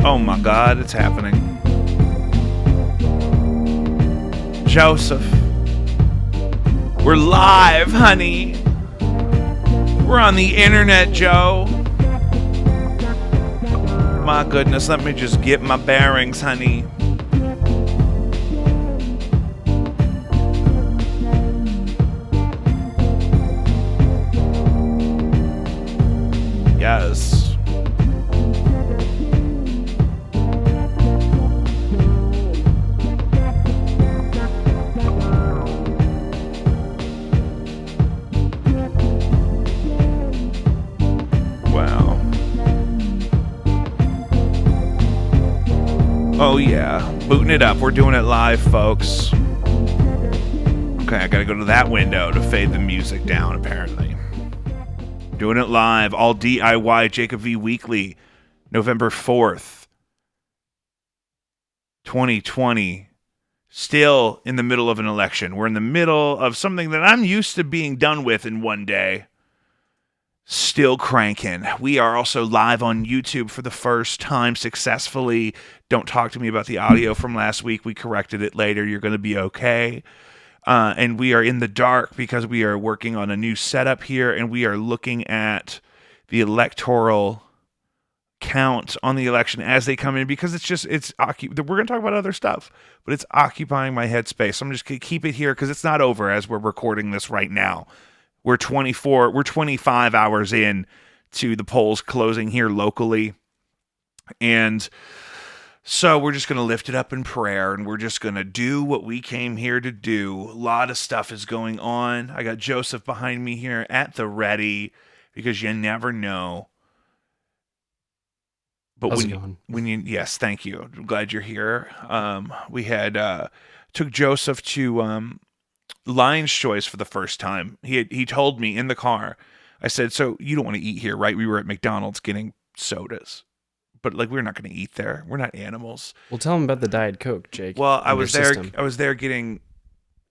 Oh my God, it's happening. Joseph. We're live, honey. We're on the internet, Joe. My goodness, let me just get my bearings, honey. Yes. Wow. Oh yeah, booting it up. We're doing it live, folks. Okay, I gotta go to that window to fade the music down, apparently. Doing it live, all DIY Jacob V Weekly, November 4th, 2020. Still in the middle of an election. We're in the middle of something that I'm used to being done with in one day. Still cranking. We are also live on YouTube for the first time successfully. Don't talk to me about the audio from last week. We corrected it later. You're going to be okay. And we are in the dark because we are working on a new setup here, and we are looking at the electoral count on the election as they come in, because we're going to talk about other stuff, but it's occupying my headspace. So I'm just going to keep it here because it's not over as we're recording this right now. We're 25 hours in to the polls closing here locally. And so we're just going to lift it up in prayer, and we're just going to do what we came here to do. A lot of stuff is going on. I got Joseph behind me here at the ready because you never know. But How's it going? Yes, thank you. I'm glad you're here. We had took Joseph to Lion's Choice for the first time. He told me in the car. I said, "So you don't want to eat here, right?" We were at McDonald's getting sodas. But we're not going to eat there. We're not animals. Well, tell him about the Diet Coke, Jake. Well, I was there getting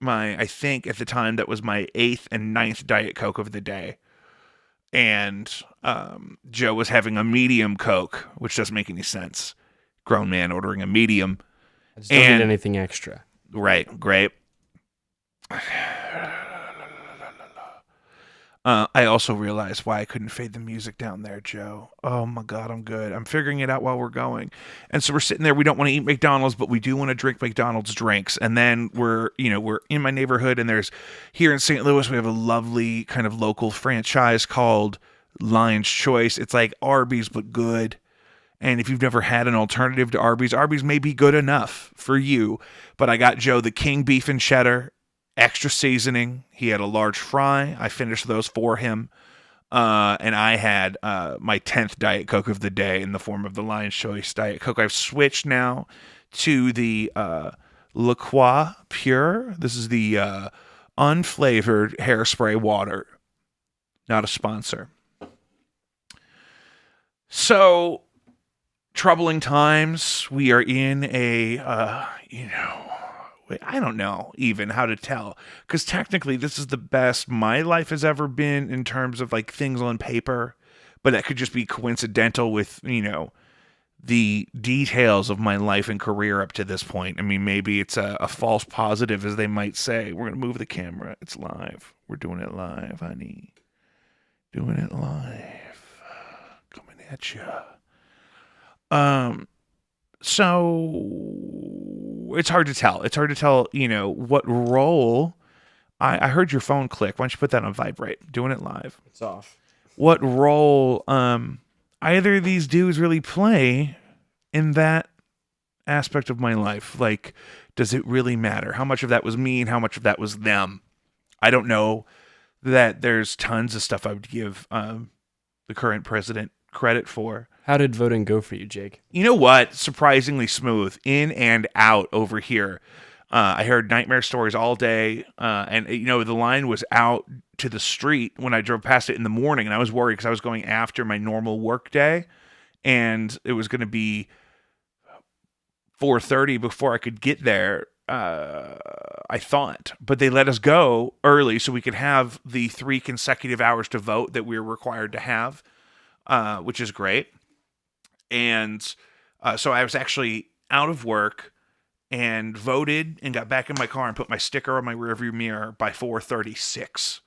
I think at the time that was my 8th and 9th Diet Coke of the day. And Joe was having a medium Coke, which doesn't make any sense. Grown man ordering a medium. I just don't need anything extra. Right, great. I also realized why I couldn't fade the music down there, Joe. Oh my God, I'm good. I'm figuring it out while we're going. And so we're sitting there. We don't want to eat McDonald's, but we do want to drink McDonald's drinks. And then we're in my neighborhood, and there's here in St. Louis, we have a lovely kind of local franchise called Lion's Choice. It's like Arby's, but good. And if you've never had an alternative to Arby's, Arby's may be good enough for you. But I got Joe the King beef and cheddar. Extra seasoning. He had a large fry. I finished those for him. And I had my 10th Diet Coke of the day in the form of the Lion's Choice Diet Coke. I've switched now to the La Croix Pure. This is the unflavored hairspray water. Not a sponsor. So, troubling times. We are in a, I don't know even how to tell, because technically this is the best my life has ever been in terms of things on paper, but that could just be coincidental with, the details of my life and career up to this point. I mean, maybe it's a false positive, as they might say. We're going to move the camera. It's live. We're doing it live, honey. Doing it live. Coming at you. So it's hard to tell. It's hard to tell, what role. I heard your phone click. Why don't you put that on vibrate? Doing it live. It's off. What role either of these dudes really play in that aspect of my life? Does it really matter? How much of that was me and how much of that was them? I don't know that there's tons of stuff I would give the current president credit for. How did voting go for you, Jake? You know what? Surprisingly smooth. In and out over here. I heard nightmare stories all day. And, the line was out to the street when I drove past it in the morning. And I was worried because I was going after my normal work day. And it was going to be 4:30 before I could get there. I thought. But they let us go early so we could have the 3 consecutive hours to vote that we were required to have, which is great. And So I was actually out of work and voted and got back in my car and put my sticker on my rearview mirror by 4:36,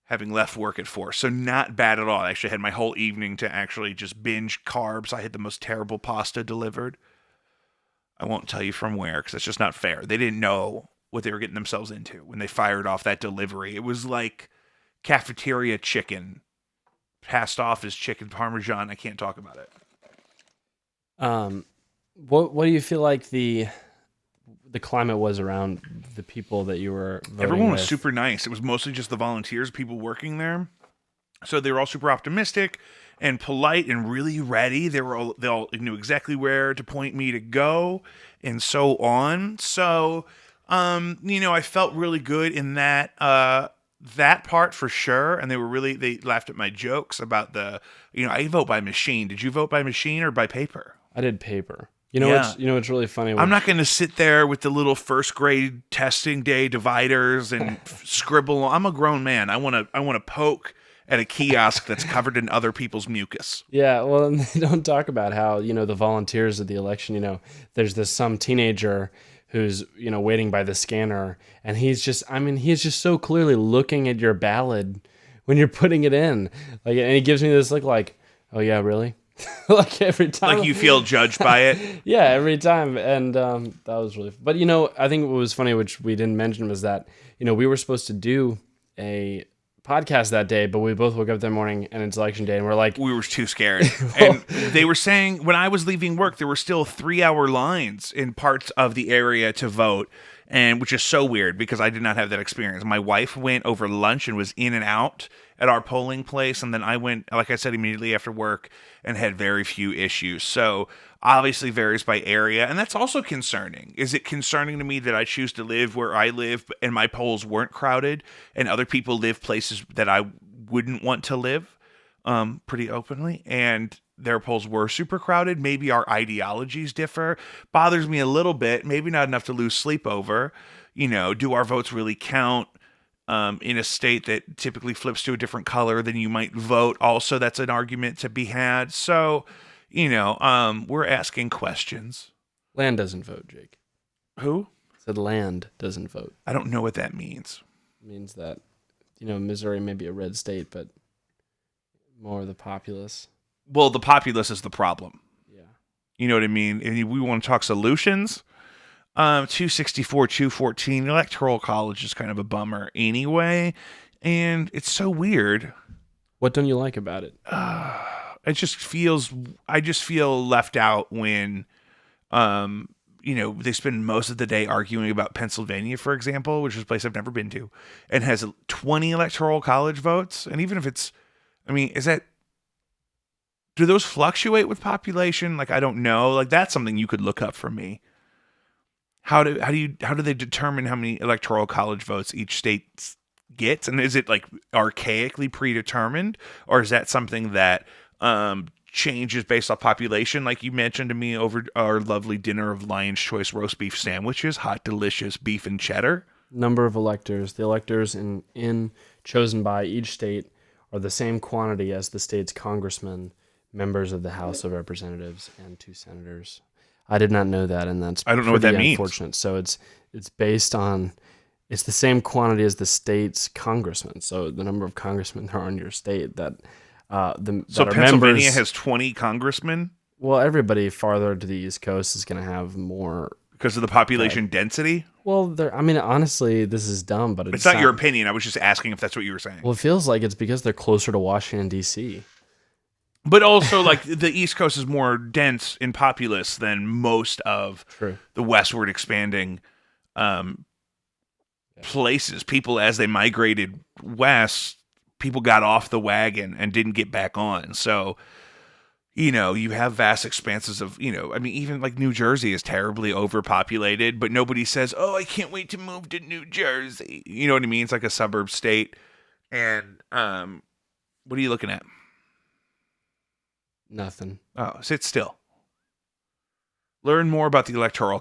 having left work at 4. So not bad at all. I actually had my whole evening to actually just binge carbs. I had the most terrible pasta delivered. I won't tell you from where because that's just not fair. They didn't know what they were getting themselves into when they fired off that delivery. It was like cafeteria chicken passed off as chicken parmesan. I can't talk about it. What do you feel like the climate was around the people that you were voting Everyone was with? super nice. It was mostly just the volunteers, people working there. So they were all super optimistic and polite and really ready. They all knew exactly where to point me to go and so on. So, I felt really good in that part for sure. And they laughed at my jokes about I vote by machine. Did you vote by machine or by paper? I did paper. Yeah. What's really funny? I'm not going to sit there with the little first grade testing day dividers and scribble. I'm a grown man. I want to poke at a kiosk that's covered in other people's mucus. Yeah, well, and they don't talk about how, the volunteers of the election, there's some teenager who's, waiting by the scanner, and he's just so clearly looking at your ballot when you're putting it in. Like, and he gives me this look like, "Oh yeah, really?" Like every time. Like you feel judged by it? Yeah, every time. And that was really but I think what was funny, which we didn't mention, was that we were supposed to do a podcast that day, but we both woke up that morning and it's election day and we're like, we were too scared. And they were saying when I was leaving work there were still 3-hour lines in parts of the area to vote, and which is so weird because I did not have that experience. My wife went over lunch and was in and out at our polling place, and then I went, like I said, immediately after work and had very few issues. So obviously varies by area, and that's also concerning. Is it concerning to me that I choose to live where I live and my polls weren't crowded, and other people live places that I wouldn't want to live pretty openly, and their polls were super crowded? Maybe our ideologies differ. Bothers me a little bit, maybe not enough to lose sleep over. Do our votes really count? In a state that typically flips to a different color than you might vote. Also, that's an argument to be had. So, we're asking questions. Land doesn't vote, Jake. Who? Said land doesn't vote. I don't know what that means. It means that, Missouri may be a red state, but more of the populace. Well, the populace is the problem. Yeah. You know what I mean? And we want to talk solutions. 264, 214. Electoral College is kind of a bummer anyway, and it's so weird. What don't you like about it? I just feel left out when, they spend most of the day arguing about Pennsylvania, for example, which is a place I've never been to, and has 20 Electoral College votes. And even if it's, do those fluctuate with population? Like, I don't know. Like, that's something you could look up for me. How do they determine how many Electoral College votes each state gets? And is it like archaically predetermined, or is that something that changes based off population? Like you mentioned to me over our lovely dinner of Lion's Choice roast beef sandwiches, hot, delicious beef and cheddar. Number of electors. The electors in chosen by each state are the same quantity as the state's congressmen, members of the House of Representatives, and 2 senators. I did not know that, and that's I don't know what that means. Unfortunate. So it's based on, it's the same quantity as the state's congressmen. So the number of congressmen there are in your state that so Pennsylvania has 20 congressmen. Well, everybody farther to the East Coast is going to have more because of the population density. Well, honestly, this is dumb, but it's not your opinion. I was just asking if that's what you were saying. Well, it feels like it's because they're closer to Washington D.C. But also, like, the East Coast is more dense in populace than most of the westward expanding places. People, as they migrated west, people got off the wagon and didn't get back on. So, you have vast expanses of, even like New Jersey is terribly overpopulated, but nobody says, "Oh, I can't wait to move to New Jersey." You know what I mean? It's like a suburb state. And what are you looking at? Nothing. Oh, sit still. Learn more about the Electoral